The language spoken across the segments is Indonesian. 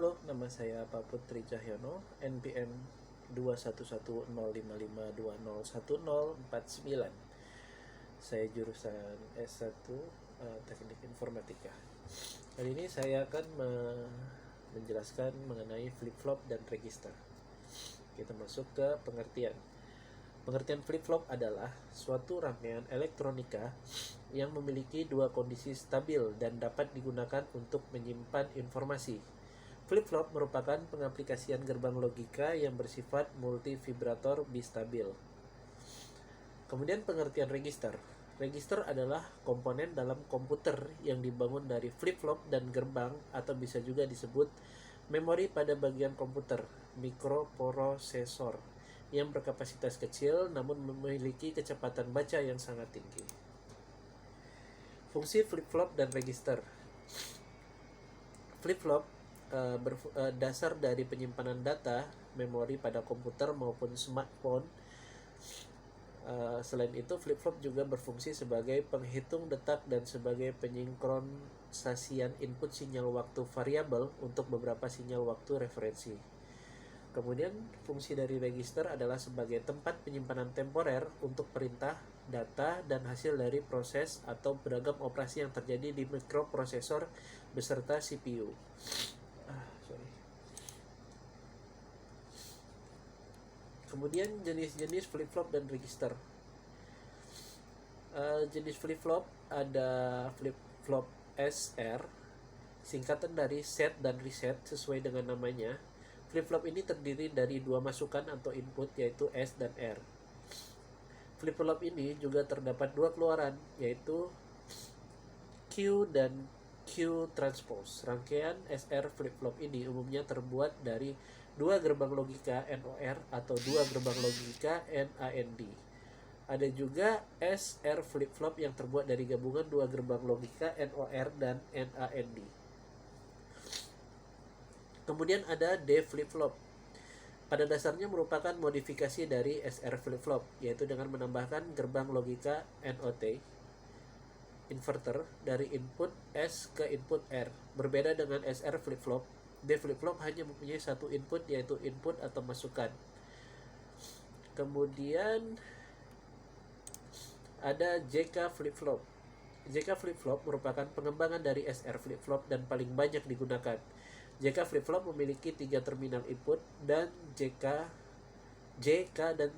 Halo, nama saya Pak Putri Cahyono, NPM 2110505201049. Saya jurusan S1 Teknik Informatika. Kali ini saya akan menjelaskan mengenai flip-flop dan register. Kita masuk ke pengertian. Pengertian flip-flop adalah suatu rangkaian elektronika yang memiliki dua kondisi stabil dan dapat digunakan untuk menyimpan informasi. Flip-flop merupakan pengaplikasian gerbang logika yang bersifat multivibrator bistabil. Kemudian pengertian register. Register adalah komponen dalam komputer yang dibangun dari flip-flop dan gerbang, atau bisa juga disebut memori pada bagian komputer, mikroprosesor, yang berkapasitas kecil namun memiliki kecepatan baca yang sangat tinggi. Fungsi flip-flop dan register. Flip-flop dasar dari penyimpanan data memori pada komputer maupun smartphone. Selain itu, flip-flop juga berfungsi sebagai penghitung detak dan sebagai penyinkronisasian input sinyal waktu variabel untuk beberapa sinyal waktu referensi. Kemudian, fungsi dari register adalah sebagai tempat penyimpanan temporer untuk perintah, data, dan hasil dari proses atau beragam operasi yang terjadi di mikroprosesor beserta CPU. Kemudian jenis-jenis flip-flop dan register. Jenis flip-flop ada flip-flop SR, singkatan dari set dan reset sesuai dengan namanya. Flip-flop ini terdiri dari dua masukan atau input, yaitu S dan R. Flip-flop ini juga terdapat dua keluaran, yaitu Q dan Q transpose. Rangkaian SR flip-flop ini umumnya terbuat dari dua gerbang logika NOR atau dua gerbang logika NAND. Ada juga SR flip-flop yang terbuat dari gabungan dua gerbang logika NOR dan NAND. Kemudian ada D flip-flop. Pada dasarnya merupakan modifikasi dari SR flip-flop, yaitu dengan menambahkan gerbang logika NOT inverter dari input S ke input R. Berbeda dengan SR flip-flop, D flip-flop hanya mempunyai satu input, yaitu input atau masukan. Kemudian ada JK flip-flop. JK flip-flop merupakan pengembangan dari SR flip-flop dan paling banyak digunakan. JK flip-flop memiliki 3 terminal input dan JK dan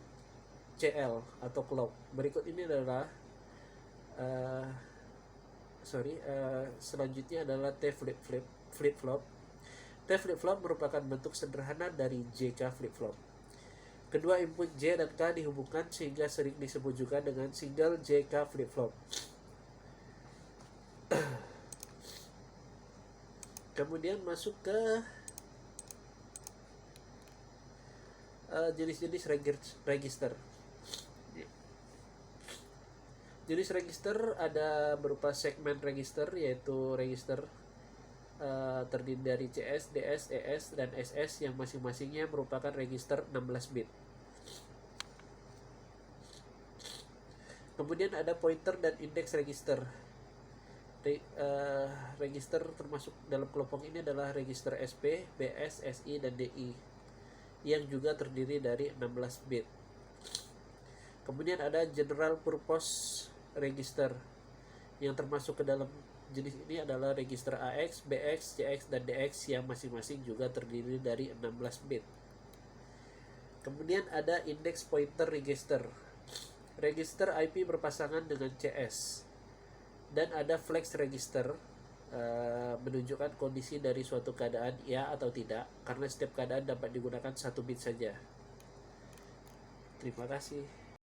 CL atau clock. Berikut ini adalah selanjutnya adalah T flip-flop. T flip-flop merupakan bentuk sederhana dari JK flip-flop. Kedua input J dan K dihubungkan sehingga sering disebut juga dengan single JK flip-flop. Kemudian masuk ke jenis-jenis register. Jenis register ada berupa segmen register, yaitu register terdiri dari CS, DS, ES, dan SS yang masing-masingnya merupakan register 16 bit. Kemudian ada pointer dan index register. Register termasuk dalam kelompok ini adalah register SP, BS, SI, dan DI yang juga terdiri dari 16 bit. Kemudian ada general purpose register yang termasuk ke dalam jenis ini adalah register AX, BX, CX, dan DX yang masing-masing juga terdiri dari 16 bit. Kemudian ada index pointer register. Register IP berpasangan dengan CS. Dan ada flex register, menunjukkan kondisi dari suatu keadaan ya atau tidak, karena setiap keadaan dapat digunakan 1 bit saja. Terima kasih.